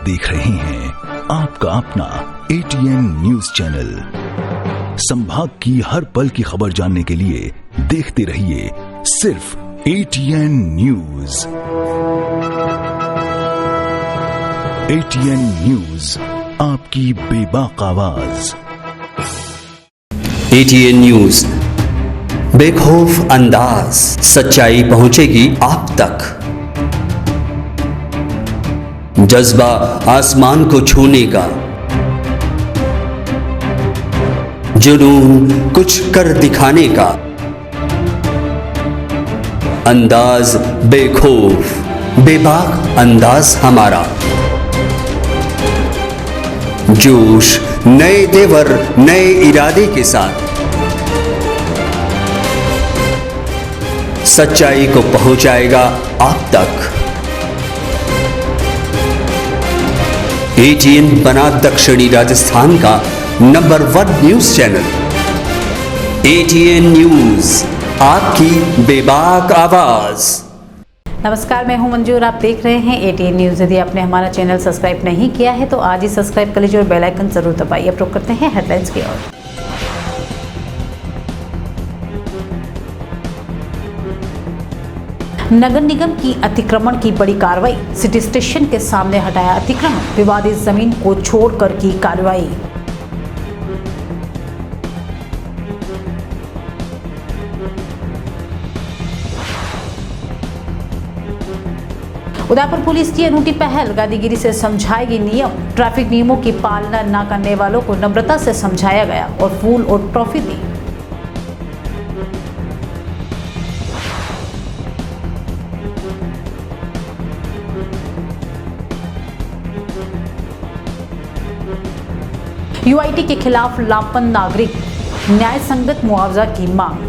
देख रहे हैं आपका अपना ATN न्यूज चैनल। संभाग की हर पल की खबर जानने के लिए देखते रहिए सिर्फ ATN न्यूज। ATN न्यूज, आपकी बेबाक आवाज। ATN न्यूज, बेखौफ अंदाज, सच्चाई पहुंचेगी आप तक। जज्बा आसमान को छूने का, जुनून कुछ कर दिखाने का, अंदाज बेखौफ बेबाक अंदाज हमारा। जोश नए तेवर नए इरादे के साथ सच्चाई को पहुंचाएगा आप तक। ATN बना दक्षिणी राजस्थान का number 1 news channel. ATN news, आपकी बेबाक आवाज। नमस्कार, मैं हूं मंजू और आप देख रहे हैं ATN न्यूज। यदि आपने हमारा चैनल सब्सक्राइब नहीं किया है तो आज ही सब्सक्राइब कर लीजिए और बेल आइकन जरूर दबाइए। अब रुक करते हैं हेडलाइंस की ओर। नगर निगम की अतिक्रमण की बड़ी कार्रवाई। सिटी स्टेशन के सामने हटाया अतिक्रमण, विवादित जमीन को छोड़कर की कार्रवाई। उदयपुर पुलिस की अनूठी पहल, गादीगिरी से समझाएगी नियम। ट्रैफिक नियमों की पालना न करने वालों को नम्रता से समझाया गया और फूल और ट्रॉफी दी। UIT के खिलाफ लापन नागरिक, न्याय संगत मुआवजा की मांग।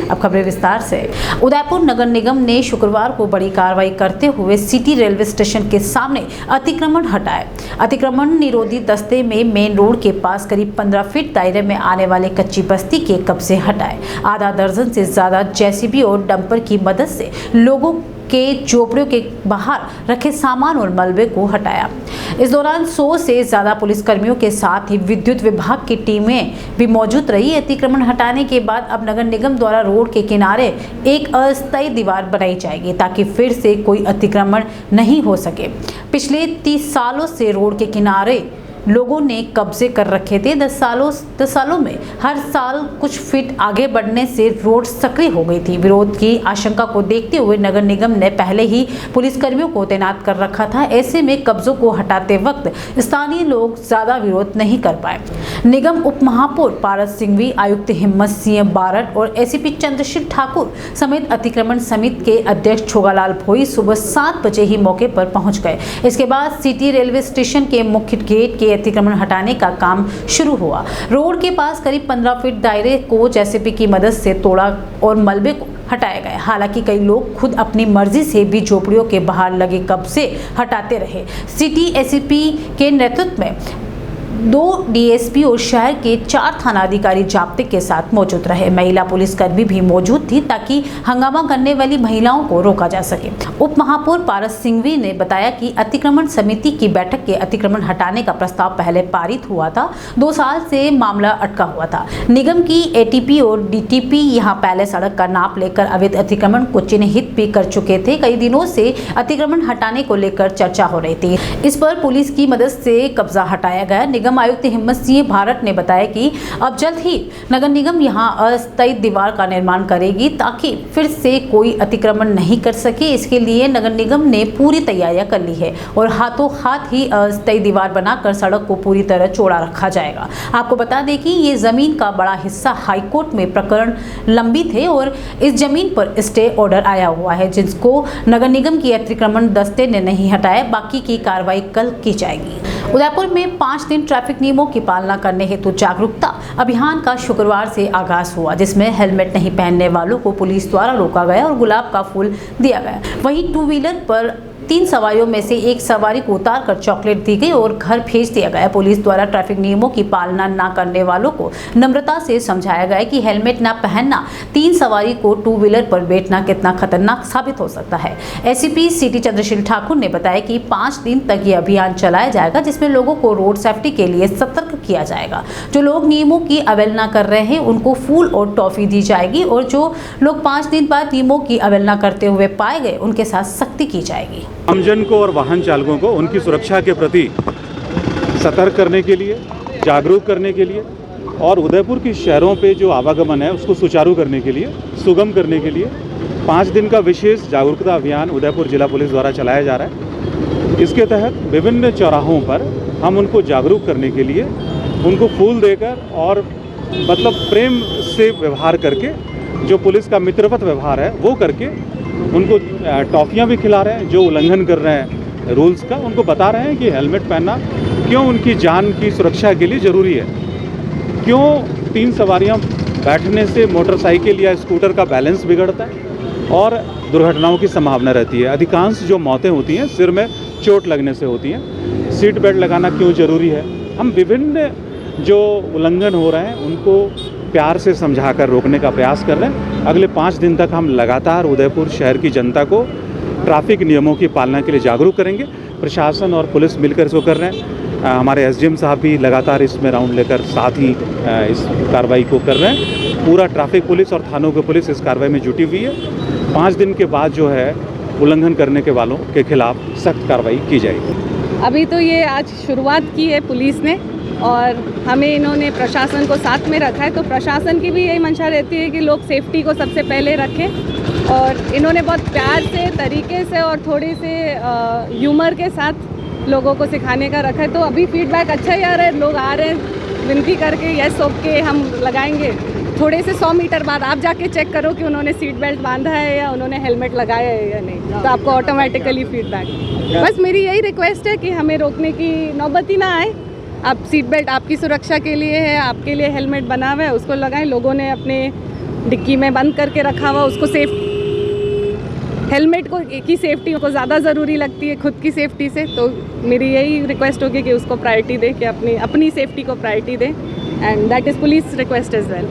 अब खबरें विस्तार से। उदयपुर नगर निगम ने शुक्रवार को बड़ी कार्रवाई करते हुए सिटी रेलवे स्टेशन के सामने अतिक्रमण हटाए। अतिक्रमण निरोधी दस्ते में मेन रोड के पास करीब 15 फीट दायरे में आने वाले कच्ची बस्ती के कब्जे हटाए। आधा दर्जन से ज्यादा JCB और डंपर की मदद से लोगों के झोपड़ियों के बाहर रखे सामान और मलबे को हटाया। इस दौरान 100 से ज्यादा पुलिसकर्मियों के साथ ही विद्युत विभाग की टीमें भी मौजूद रही। अतिक्रमण हटाने के बाद अब नगर निगम द्वारा रोड के किनारे एक अस्थायी दीवार बनाई जाएगी ताकि फिर से कोई अतिक्रमण नहीं हो सके। पिछले 30 सालों से रोड के किनारे लोगों ने कब्जे कर रखे थे। 10 सालों में हर साल कुछ फीट आगे बढ़ने से रोड सक्रिय हो गई थी। विरोध की आशंका को देखते हुए नगर निगम ने पहले ही पुलिसकर्मियों को तैनात कर रखा था। ऐसे में कब्जों को हटाते वक्त स्थानीय लोग ज्यादा विरोध नहीं कर पाए। निगम उप महापौर पारस सिंघवी, आयुक्त हिम्मत सिंह बारट और ACP चंद्रशील ठाकुर समेत अतिक्रमण समिति के अध्यक्ष छोगालाल भोई सुबह 7 बजे ही मौके पर पहुंच गए। इसके बाद सिटी रेलवे स्टेशन के मुख्य गेट के अतिक्रमण हटाने का काम शुरू हुआ। रोड के पास करीब 15 फीट दायरे को JCB की मदद से तोड़ा और मलबे को हटाया गया। हालांकि कई लोग खुद अपनी मर्जी से भी झोपड़ियों के बाहर लगे कब्जे हटाते रहे। सिटी ACP के नेतृत्व में 2 DSP और शहर के 4 थाना अधिकारी जाब्ते के साथ मौजूद रहे। महिला पुलिसकर्मी भी मौजूद थी ताकि हंगामा करने वाली महिलाओं को रोका जा सके। उप महापौर पारस सिंघवी ने बताया कि अतिक्रमण समिति की बैठक के अतिक्रमण हटाने का प्रस्ताव पहले पारित हुआ था। 2 साल से मामला अटका हुआ था। निगम की ATP और DTP यहां पहले सड़क का नाप लेकर अवैध अतिक्रमण को चिन्हित भी कर चुके थे। कई दिनों से अतिक्रमण हटाने को लेकर चर्चा हो रही थी। इस पर पुलिस की मदद से कब्जा हटाया गया। निगम आयुक्त हिम्मत सिंह भारत ने बताया कि अब जल्द ही नगर निगम यहां अस्थायी दीवार का निर्माण करेगी ताकि फिर से कोई अतिक्रमण नहीं कर सके। इसके लिए नगर निगम ने पूरी तैयारियां कर ली है और हाथों हाथ ही अस्थायी दीवार बनाकर सड़क को पूरी तरह चौड़ा रखा जाएगा। आपको बता दें कि ये जमीन का बड़ा हिस्सा हाईकोर्ट में प्रकरण लंबित है और इस जमीन पर स्टे ऑर्डर आया हुआ है जिसको नगर निगम की अतिक्रमण दस्ते ने नहीं हटाया। बाकी की कार्रवाई कल की जाएगी। उदयपुर में 5 दिन ट्रैफिक नियमों की पालना करने हेतु जागरूकता अभियान का शुक्रवार से आगाज हुआ, जिसमें हेलमेट नहीं पहनने वालों को पुलिस द्वारा रोका गया और गुलाब का फूल दिया गया। वहीं 2 व्हीलर पर 3 सवारियों में से एक सवारी को उतारकर चॉकलेट दी गई और घर भेज दिया गया। पुलिस द्वारा ट्रैफिक नियमों की पालना न करने वालों को नम्रता से समझाया गया कि हेलमेट न पहनना 3 सवारी को 2 व्हीलर पर बैठना कितना खतरनाक साबित हो सकता है। एसीपी सिटी चंद्रशील ठाकुर ने बताया कि 5 दिन तक ये अभियान चलाया जाएगा, जिसमें लोगों को रोड सेफ्टी के लिए सतर्क किया जाएगा। जो लोग नियमों की अवहेलना कर रहे हैं उनको फूल और टॉफी दी जाएगी और जो लोग 5 दिन बाद नियमों की अवहेलना करते हुए पाए गए उनके साथ सख्ती की जाएगी। आमजन को और वाहन चालकों को उनकी सुरक्षा के प्रति सतर्क करने के लिए, जागरूक करने के लिए और उदयपुर की शहरों पे जो आवागमन है उसको सुचारू करने के लिए, सुगम करने के लिए 5 दिन का विशेष जागरूकता अभियान उदयपुर जिला पुलिस द्वारा चलाया जा रहा है। इसके तहत विभिन्न चौराहों पर हम उनको जागरूक करने के लिए उनको फूल देकर और मतलब प्रेम से व्यवहार करके, जो पुलिस का मित्रवत व्यवहार है वो करके उनको टॉफ़ियाँ भी खिला रहे हैं। जो उल्लंघन कर रहे हैं रूल्स का उनको बता रहे हैं कि हेलमेट पहनना क्यों उनकी जान की सुरक्षा के लिए ज़रूरी है, क्यों 3 सवारियां बैठने से मोटरसाइकिल या स्कूटर का बैलेंस बिगड़ता है और दुर्घटनाओं की संभावना रहती है। अधिकांश जो मौतें होती हैं सिर में चोट लगने से होती हैं। सीट बेल्ट लगाना क्यों ज़रूरी है। हम विभिन्न जो उल्लंघन हो रहे हैं उनको प्यार से समझाकर रोकने का प्रयास कर रहे हैं। अगले 5 दिन तक हम लगातार उदयपुर शहर की जनता को ट्रैफिक नियमों की पालना के लिए जागरूक करेंगे। प्रशासन और पुलिस मिलकर इसको कर रहे हैं। हमारे एसडीएम साहब भी लगातार इसमें राउंड लेकर साथ ही इस कार्रवाई को कर रहे हैं। पूरा ट्रैफिक पुलिस और थानों की पुलिस इस कार्रवाई में जुटी हुई है। 5 दिन के बाद जो है उल्लंघन करने के वालों के खिलाफ सख्त कार्रवाई की जाएगी। अभी तो ये आज शुरुआत की है पुलिस ने और हमें इन्होंने प्रशासन को साथ में रखा है, तो प्रशासन की भी यही मंशा रहती है कि लोग सेफ्टी को सबसे पहले रखें और इन्होंने बहुत प्यार से, तरीके से और थोड़ी से ह्यूमर के साथ लोगों को सिखाने का रखा है। तो अभी फीडबैक अच्छा ही आ रहा है, लोग आ रहे हैं विनती करके यस ओके हम लगाएंगे। थोड़े से 100 मीटर बाद आप जाके चेक करो कि उन्होंने सीट बेल्ट बांधा है या उन्होंने हेलमेट लगाया है या नहीं, तो आपको ऑटोमेटिकली फीडबैक। बस मेरी यही रिक्वेस्ट है कि हमें रोकने की नौबत ही ना आए। आप सीट बेल्ट आपकी सुरक्षा के लिए है, आपके लिए हेलमेट बना हुआ है उसको लगाएं। लोगों ने अपने डिक्की में बंद करके रखा हुआ उसको सेफ, हेलमेट को की सेफ्टी को ज़्यादा ज़रूरी लगती है खुद की सेफ्टी से, तो मेरी यही रिक्वेस्ट होगी कि उसको प्रायोरिटी दें, कि अपनी सेफ्टी को प्रायोरिटी दें and that is police request as well.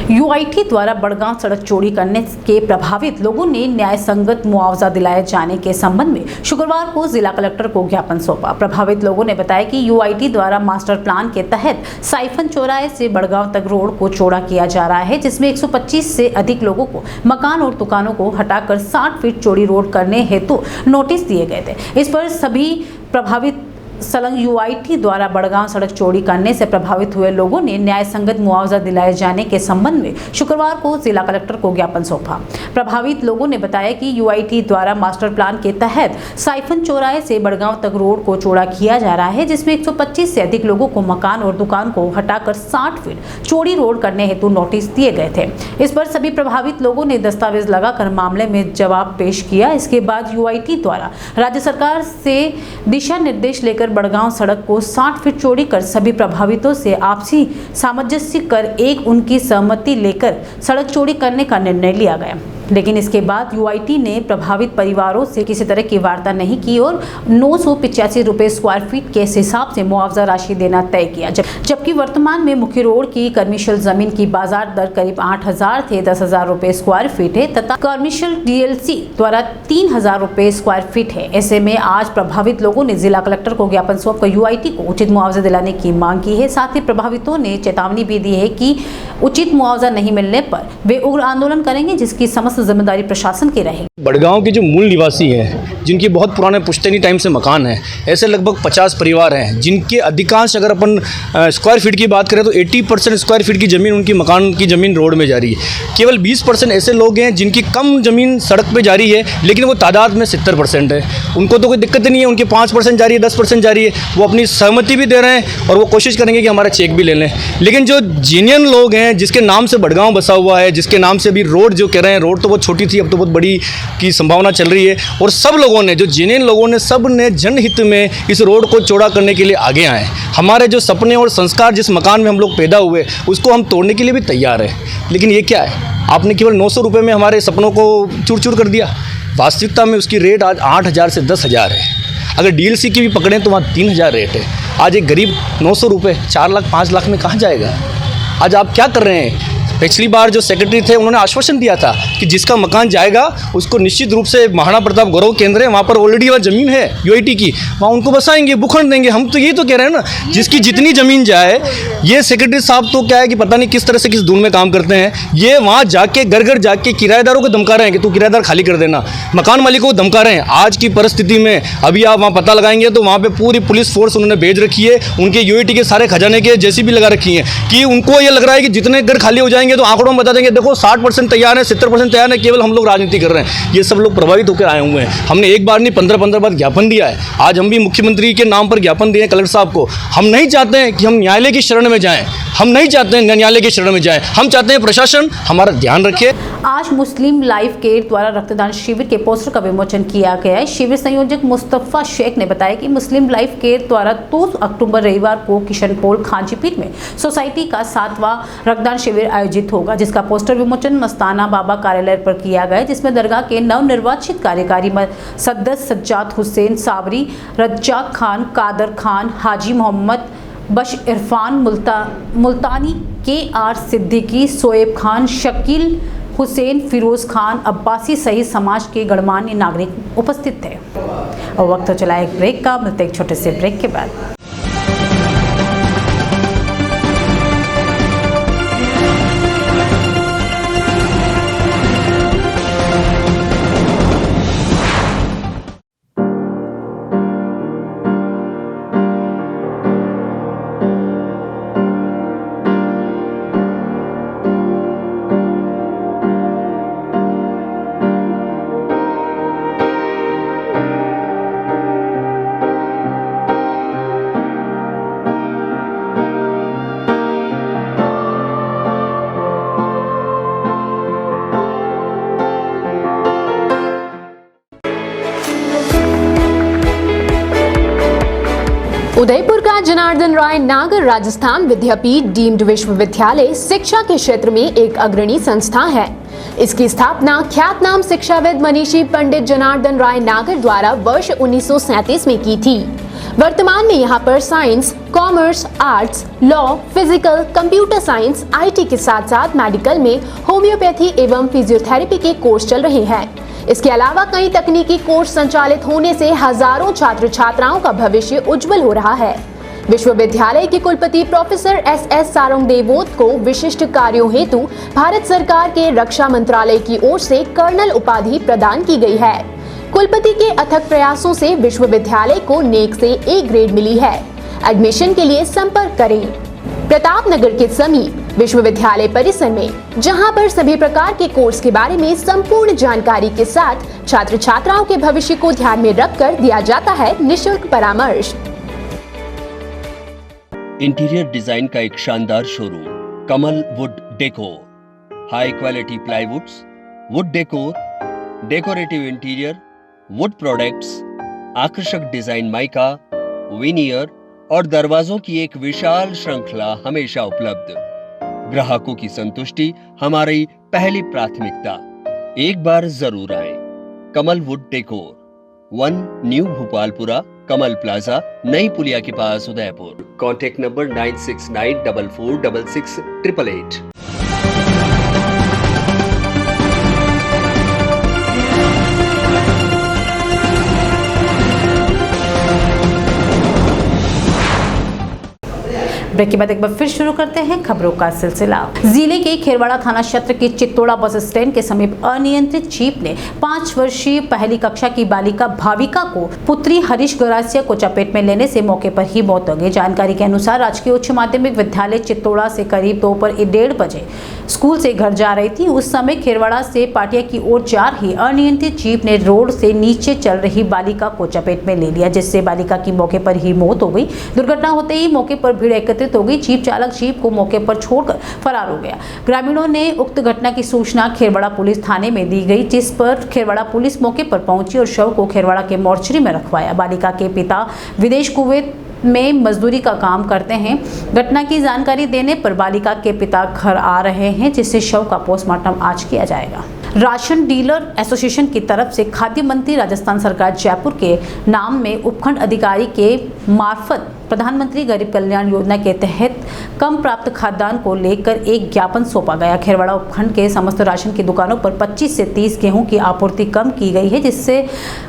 UIT द्वारा बड़गांव सड़क चोरी करने के प्रभावित लोगों ने न्याय संगत मुआवजा दिलाए जाने के संबंध में शुक्रवार को जिला कलेक्टर को ज्ञापन सौंपा। प्रभावित लोगों ने बताया कि यूआईटी द्वारा मास्टर प्लान के तहत साइफन चौराहे से बड़गांव तक रोड को चौड़ा किया जा रहा है, जिसमें 125 से अधिक लोगों को मकान और दुकानों को हटाकर 60 फीट चौड़ी रोड करने हेतु नोटिस दिए गए थे। इस पर सभी प्रभावित संलग्न यूआईटी द्वारा बड़गांव सड़क चौड़ी करने से प्रभावित हुए लोगों ने न्याय संगत मुआवजा दिलाए जाने के संबंध में शुक्रवार को जिला कलेक्टर को ज्ञापन सौंपा। प्रभावित लोगों ने बताया कि यूआईटी द्वारा मास्टर प्लान के तहत साइफन चौराहे से बड़गांव तक रोड को चौड़ा किया जा रहा है, जिसमें 125 से अधिक लोगों को मकान और दुकान को हटाकर 60 फीट चौड़ी रोड करने हेतु नोटिस दिए गए थे। इस पर सभी प्रभावित लोगों ने दस्तावेज लगाकर मामले में जवाब पेश किया। इसके बाद यूआईटी द्वारा राज्य सरकार से दिशा निर्देश लेकर बड़गांव सड़क को 60 फीट चौड़ी कर सभी प्रभावितों से आपसी सामंजस्य कर एक उनकी सहमति लेकर सड़क चौड़ी करने का निर्णय लिया गया। लेकिन इसके बाद यूआईटी ने प्रभावित परिवारों से किसी तरह की वार्ता नहीं की और 985 रुपये स्क्वायर फीट के हिसाब से मुआवजा राशि देना तय किया, जबकि वर्तमान में मुख्य रोड की कमर्शियल जमीन की बाजार दर करीब 8,000 से 10,000 रुपये स्क्वायर फीट है तथा कमर्शियल डीएलसी द्वारा 3,000 रुपये स्क्वायर फीट है। ऐसे में आज प्रभावित लोगों ने जिला कलेक्टर को ज्ञापन सौंपकर यूआईटी को उचित मुआवजा दिलाने की मांग की है। साथ ही प्रभावितों ने चेतावनी भी दी है कि उचित मुआवजा नहीं मिलने पर वे उग्र आंदोलन करेंगे, जिसकी समस्त जिम्मेदारी प्रशासन की रहेगी। बड़गांव के जो मूल निवासी हैं, जिनकी बहुत पुराने पुश्तैनी टाइम से मकान है, ऐसे लगभग 50 परिवार हैं, जिनके अधिकांश अगर अपन स्क्वायर फीट की बात करें तो 80% स्क्वायर फीट की ज़मीन उनकी मकान की ज़मीन रोड में जा रही है। केवल 20% ऐसे लोग हैं जिनकी कम ज़मीन सड़क पे जा रही है, लेकिन वो तादाद में 70% है। उनको तो कोई दिक्कत नहीं है, उनकी 5% जा रही है, 10% जा रही है, वो अपनी सहमति भी दे रहे हैं और वो कोशिश करेंगे कि हमारा चेक भी ले लें। लेकिन जो जेन्युइन लोग हैं, जिसके नाम से बड़गांव बसा हुआ है, जिसके नाम से अभी रोड जो कह रहे हैं, रोड तो बहुत छोटी थी, अब तो बहुत बड़ी की संभावना चल रही है, और सब लोगों ने, जो जेन्युइन लोगों ने, सब ने जनहित में इस रोड को चौड़ा करने के लिए आगे आए। हमारे जो सपने और संस्कार, जिस मकान में हम लोग पैदा हुए, उसको हम तोड़ने के लिए भी तैयार हैं। लेकिन ये क्या है, आपने केवल 900 रुपये में हमारे सपनों को चूर चूर कर दिया। वास्तविकता में उसकी रेट आज 8,000 से 10,000 है। अगर डीएलसी की भी पकड़ें तो वहाँ 3,000 रेट है। आज एक गरीब 900 रुपये 4 लाख 5 लाख में कहाँ जाएगा? आज आप क्या कर रहे हैं? पिछली बार जो सेक्रेटरी थे उन्होंने आश्वासन दिया था कि जिसका मकान जाएगा उसको निश्चित रूप से महाराणा प्रताप गौरव केंद्र है, वहाँ पर ऑलरेडी वहाँ ज़मीन है यूआईटी की, वहाँ उनको बसाएंगे, भूखंड देंगे। हम तो ये तो कह रहे हैं ना, जिसकी जितनी ज़मीन जाए। ये सेक्रेटरी साहब तो क्या है कि पता नहीं किस तरह से किस धुन में काम करते हैं। ये वहाँ जाके घर घर जाके किराएदारों को धमका रहे हैं कि तू किराएदार खाली कर देना, मकान मालिकों को धमका रहे हैं। आज की परिस्थिति में अभी आप वहाँ पता लगाएंगे तो वहाँ पर पूरी पुलिस फोर्स उन्होंने भेज रखी है, उनके यूआईटी के सारे खजाने के जेसीबी लगा रखी है कि उनको ये लग रहा है कि जितने घर खाली हो जाएंगे तो आंकड़ों में बता देंगे देखो 60% तैयार है, 70% तैयार है, केवल हम लोग राजनीति कर रहे हैं। ये सब लोग प्रभावित होकर आए हुए हैं। हमने एक बार नहीं 15-15 बार ज्ञापन दिया है। आज हम भी मुख्यमंत्री के नाम पर ज्ञापन दिए कलेक्टर साहब को। हम नहीं चाहते हैं कि हम न्यायालय की शरण में जाएं, हम नहीं चाहते हैं न्यायालय की शरण में जाएं। हम चाहते हैं प्रशासन हमारा ध्यान रखे। आज मुस्लिम लाइफ केयर द्वारा रक्तदान शिविर के पोस्टर का विमोचन किया गया है। शिविर संयोजक मुस्तफा शेख ने बताया कि मुस्लिम लाइफ केयर द्वारा 2 अक्टूबर रविवार को किशनपोल खांचीपीर में सोसाइटी का 7वां रक्तदान शिविर आयोजित होगा, जिसका पोस्टर विमोचन मस्ताना बाबा कार्यालय पर किया गया, जिसमें दरगाह के नवनिर्वाचित कार्यकारी सदस्य सज्जाद हुसैन सावरी, रज्जाक खान, कादर खान, हाजी मोहम्मद बश इरफान मुल्तानी, KR सिद्दीकी, सोएब खान, शकील हुसैन, फिरोज खान अब्बासी सहित समाज के गणमान्य नागरिक उपस्थित थे। और वक्त हो चला एक ब्रेक का, मिलते एक छोटे से ब्रेक के बाद। उदयपुर का जनार्दन राय नागर राजस्थान विद्यापीठ डीम्ड विश्वविद्यालय शिक्षा के क्षेत्र में एक अग्रणी संस्था है। इसकी स्थापना ख्यातनाम शिक्षाविद मनीषी पंडित जनार्दन राय नागर द्वारा वर्ष 1937 में की थी। वर्तमान में यहाँ पर science, commerce, arts, law, physical, computer science, IT के साथ साथ मेडिकल में होम्योपैथी एवं फिजियोथेरेपी के कोर्स चल रहे हैं। इसके अलावा कई तकनीकी कोर्स संचालित होने से हजारों छात्र छात्राओं का भविष्य उज्जवल हो रहा है। विश्वविद्यालय के कुलपति प्रोफेसर SS सारंगदेवोत को विशिष्ट कार्यों हेतु भारत सरकार के रक्षा मंत्रालय की ओर से कर्नल उपाधि प्रदान की गई है। कुलपति के अथक प्रयासों से विश्वविद्यालय को नेक से A ग्रेड मिली है। एडमिशन के लिए संपर्क करें प्रतापनगर के समीप विश्वविद्यालय परिसर में, जहां पर सभी प्रकार के कोर्स के बारे में संपूर्ण जानकारी के साथ छात्र छात्राओं के भविष्य को ध्यान में रखकर दिया जाता है निःशुल्क परामर्श। इंटीरियर डिजाइन का एक शानदार showroom Kamal wood decor, high quality प्लाईवुड्स, would decor, decorative interior, would products, आकर्षक डिजाइन माइका, विनियर और दरवाजों की एक विशाल श्रृंखला हमेशा उपलब्ध। ग्राहकों की संतुष्टि हमारी पहली प्राथमिकता। एक बार जरूर आए। Kamal wood decor, 1 new Bhopalpura, Kamal plaza, नई पुलिया के पास, उदयपुर। Contact number 9694466888। ब्रेक के बाद एक बार फिर शुरू करते हैं खबरों का सिलसिला। जिले के खेरवाड़ा थाना क्षेत्र के चित्तोड़ा बस स्टैंड के समीप अनियंत्रित जीप ने 5 वर्षीय पहली कक्षा की बालिका भाविका को पुत्री हरीश गौरासिया को चपेट में लेने से मौके पर ही मौत हो गई। जानकारी के अनुसार राजकीय उच्च माध्यमिक विद्यालय चित्तोड़ा से करीब दोपहर 1:30 बजे स्कूल से घर जा रही थी। उस समय खेरवाड़ा से पाटिया की ओर जा रही अनियंत्रित जीप ने रोड से नीचे चल रही बालिका को चपेट में ले लिया, जिससे बालिका की मौके पर ही मौत हो गई। दुर्घटना होते ही मौके पर भीड़ एकत्रित हो गई। जीप चालक जीप को मौके पर छोड़कर फरार हो गया। ग्रामीणों ने उक्त घटना की सूचना खेरवाड़ा पुलिस थाने में दी गई, जिस पर खेरवाड़ा पुलिस मौके पर पहुंची और शव को खेरवाड़ा के मोर्चरी में रखवाया। बालिका के पिता विदेश कुवैत में मजदूरी का काम करते हैं। घटना की जानकारी देने पर बालिका के पिता घर आ रहे हैं, जिससे शव का पोस्टमार्टम आज किया जाएगा। राशन डीलर एसोसिएशन की तरफ से खाद्य मंत्री राजस्थान सरकार जयपुर के नाम में उपखंड अधिकारी के मार्फत प्रधानमंत्री गरीब कल्याण योजना के तहत कम प्राप्त खाद्यान्न को लेकर एक ज्ञापन सौंपा गया। खेरवाड़ा उपखंड के समस्त राशन की दुकानों पर 25 से 30 गेहूं की आपूर्ति कम की गई है, जिससे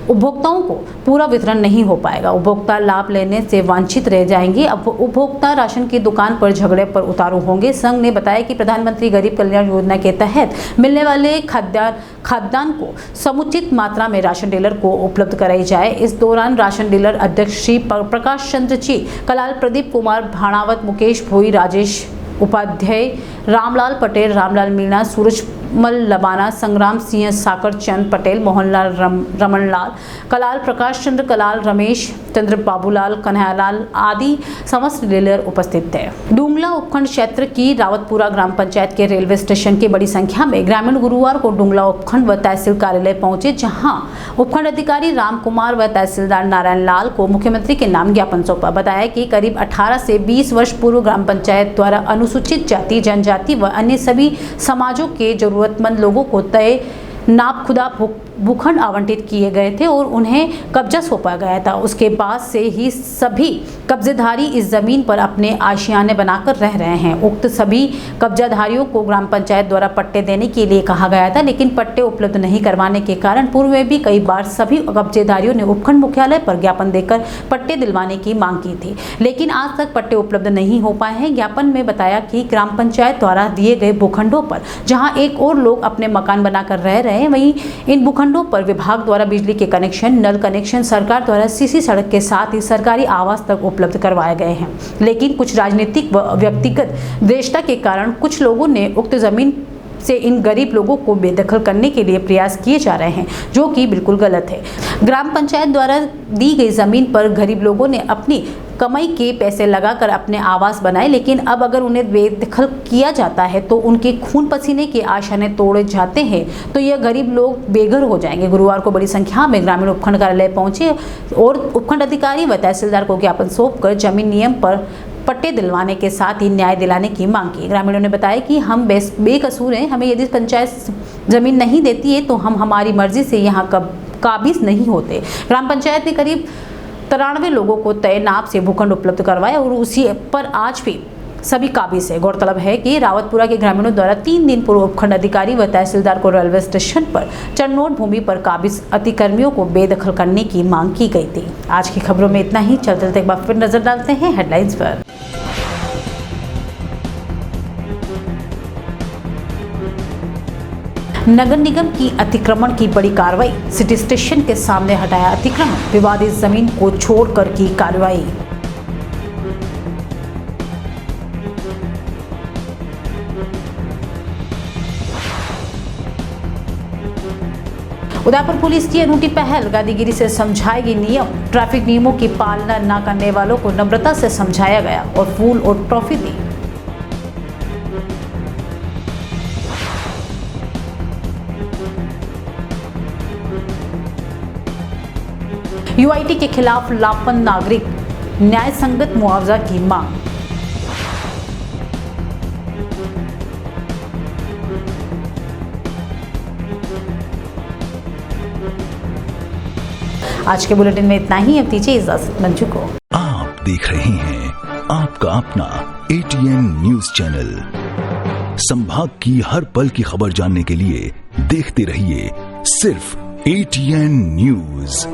उपभोक्ताओं को पूरा वितरण नहीं हो पाएगा। उपभोक्ता लाभ लेने से वंचित रह जाएंगे। अब उपभोक्ता राशन की दुकान पर झगड़े पर उतारू होंगे। संघ ने बताया कि प्रधानमंत्री गरीब कल्याण योजना के तहत मिलने वाले खाद्यान्न को समुचित मात्रा में राशन डीलर को उपलब्ध कराई जाए। इस दौरान राशन डीलर अध्यक्ष श्री प्रकाश चंद्र जी, कलाल प्रदीप कुमार भाणावत, मुकेश भोई, राजेश उपाध्याय, रामलाल पटेल, रामलाल मीणा, सूरजमल लबाना, संग्राम सिंह, साकर चंद पटेल, मोहनलाल रमनलाल, कलाल प्रकाश चंद्र, कलाल रमेश चंद्र, बाबूलाल, कन्हैयालाल आदि समस्त डीलर उपस्थित थे। डुंगला उपखंड क्षेत्र की रावतपुरा ग्राम पंचायत के रेलवे स्टेशन के बड़ी संख्या में ग्रामीण गुरुवार को डुंगला उपखंड व तहसील कार्यालय पहुंचे, जहां उपखंड अधिकारी राम कुमार व तहसीलदार नारायण लाल को मुख्यमंत्री के नाम ज्ञापन सौंपा। बताया कि करीब 18 से 20 वर्ष पूर्व ग्राम पंचायत द्वारा अनुसूचित जाति, जनजाति व अन्य सभी समाजों के जरूरतमंद लोगों को तय नाप खुदा भूखंड आवंटित किए गए थे और उन्हें कब्जा सौंपा गया था। उसके बाद से ही सभी कब्जेधारी इस जमीन पर अपने आशियाने बनाकर रह रहे हैं। उक्त सभी कब्जाधारियों को ग्राम पंचायत द्वारा पट्टे देने के लिए कहा गया था, लेकिन पट्टे उपलब्ध नहीं करवाने के कारण पूर्व में भी कई बार सभी कब्जेधारियों ने उपखंड मुख्यालय पर ज्ञापन देकर पट्टे दिलवाने की मांग की थी, लेकिन आज तक पट्टे उपलब्ध नहीं हो पाए हैं। ज्ञापन में बताया कि ग्राम पंचायत द्वारा दिए गए भूखंडों पर जहाँ एक और लोग अपने मकान बनाकर रह रहे हैं, वहीं इन भूखंडों पर विभाग द्वारा बिजली के कनेक्शन, नल कनेक्शन, सरकार द्वारा सीसी सड़क के साथ ही सरकारी आवास तक उपलब्ध करवाए गए हैं। लेकिन कुछ राजनीतिक व व्यक्तिगत द्वेषता के कारण कुछ लोगों ने उक्त जमीन से इन गरीब लोगों को बेदखल करने के लिए प्रयास किए जा रहे हैं, जो कि बिल्कुल गलत है। ग्राम पंचायत द्वारा दी गई जमीन पर गरीब लोगों ने अपनी कमाई के पैसे लगाकर अपने आवास बनाए, लेकिन अब अगर उन्हें बेदखल किया जाता है तो उनके खून पसीने के आशाएं तोड़े जाते हैं, तो यह गरीब लोग बेघर हो जाएंगे। गुरुवार को बड़ी संख्या में ग्रामीण उपखंड कार्यालय पहुंचे और उपखंड अधिकारी व तहसीलदार को ज्ञापन सौंपकर जमीन नियम पर पट्टे दिलवाने के साथ ही न्याय दिलाने की मांग की। ग्रामीणों ने बताया कि हम बेकसूर हैं, हमें यदि पंचायत जमीन नहीं देती है तो हम हमारी मर्जी से यहाँ काबिज नहीं होते। ग्राम पंचायत ने करीब 93 लोगों को तय नाप से भूखंड उपलब्ध करवाया और उसी पर आज भी सभी काबिज है। गौरतलब है कि रावतपुरा के ग्रामीणों द्वारा 3 दिन पूर्व उपखंड अधिकारी व तहसीलदार को रेलवे स्टेशन पर चरणोट भूमि पर काबिज अतिक्रमियों को बेदखल करने की मांग की गई थी। आज की खबरों में इतना ही। चलते एक बार फिर नजर डालते हैं हेडलाइंस पर। नगर निगम की अतिक्रमण की बड़ी कार्रवाई, सिटी स्टेशन के सामने हटाया अतिक्रमण, विवादित जमीन को छोड़कर की कार्रवाई। उदयपुर पुलिस की अनूठी पहल, गादीगिरी से समझाएगी नियम। ट्रैफिक नियमों की पालना न करने वालों को नम्रता से समझाया गया और फूल और ट्रॉफी दी। यूआईटी के खिलाफ लापन नागरिक, न्याय संगत मुआवजा की मांग। आज के बुलेटिन में इतना ही। अब दीजिए इजाजत मंजू को। आप देख रहे हैं आपका अपना एटीएन न्यूज चैनल। संभाग की हर पल की खबर जानने के लिए देखते रहिए सिर्फ एटीएन न्यूज।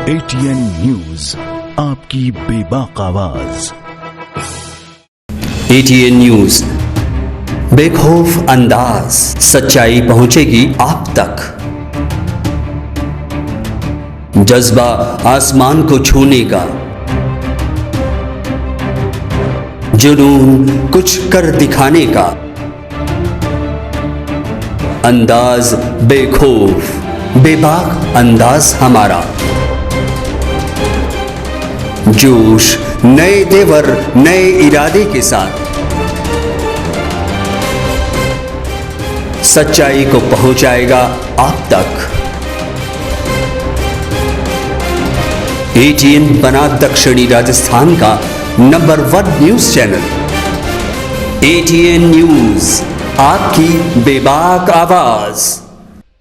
एटीएन न्यूज, आपकी बेबाक आवाज। एटीएन न्यूज, बेखौफ अंदाज, सच्चाई पहुंचेगी आप तक। जज्बा आसमान को छूने का, जुनून कुछ कर दिखाने का, अंदाज बेखौफ बेबाक अंदाज हमारा। जोश नए तेवर नए इरादे के साथ, सच्चाई को पहुंचाएगा आप तक। एटीएन बना दक्षिणी राजस्थान का number 1 news channel. ATN news, आपकी बेबाक आवाज।